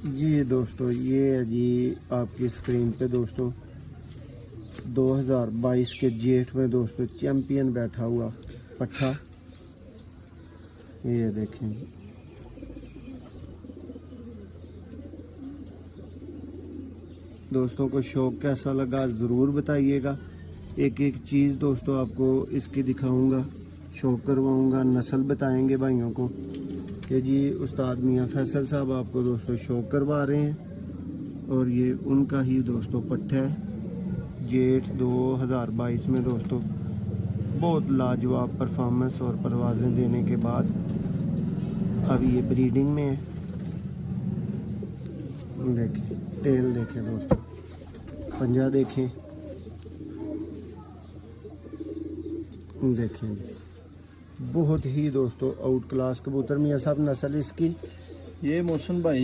जी दोस्तों, ये है जी आपकी स्क्रीन पे दोस्तों 2022 के जेठ में दोस्तों चैंपियन बैठा हुआ पट्ठा। ये देखें जी, दोस्तों को शौक कैसा लगा ज़रूर बताइएगा। एक एक चीज़ दोस्तों आपको इसकी दिखाऊंगा, शौक करवाऊंगा, नस्ल बताएंगे भाइयों को कि जी उस्ताद मियाँ फैसल साहब आपको दोस्तों शौक करवा रहे हैं। और ये उनका ही दोस्तों पट्ठा है जेठ 2022 में दोस्तों। बहुत लाजवाब परफॉर्मेंस और परवाज़ें देने के बाद अब ये ब्रीडिंग में है। देखें टेल देखें दोस्तों, पंजा देखें, देखें बहुत ही दोस्तों आउट क्लास कबूतर। मियाँ साहब नस्ल इसकी ये मोहसिन भाई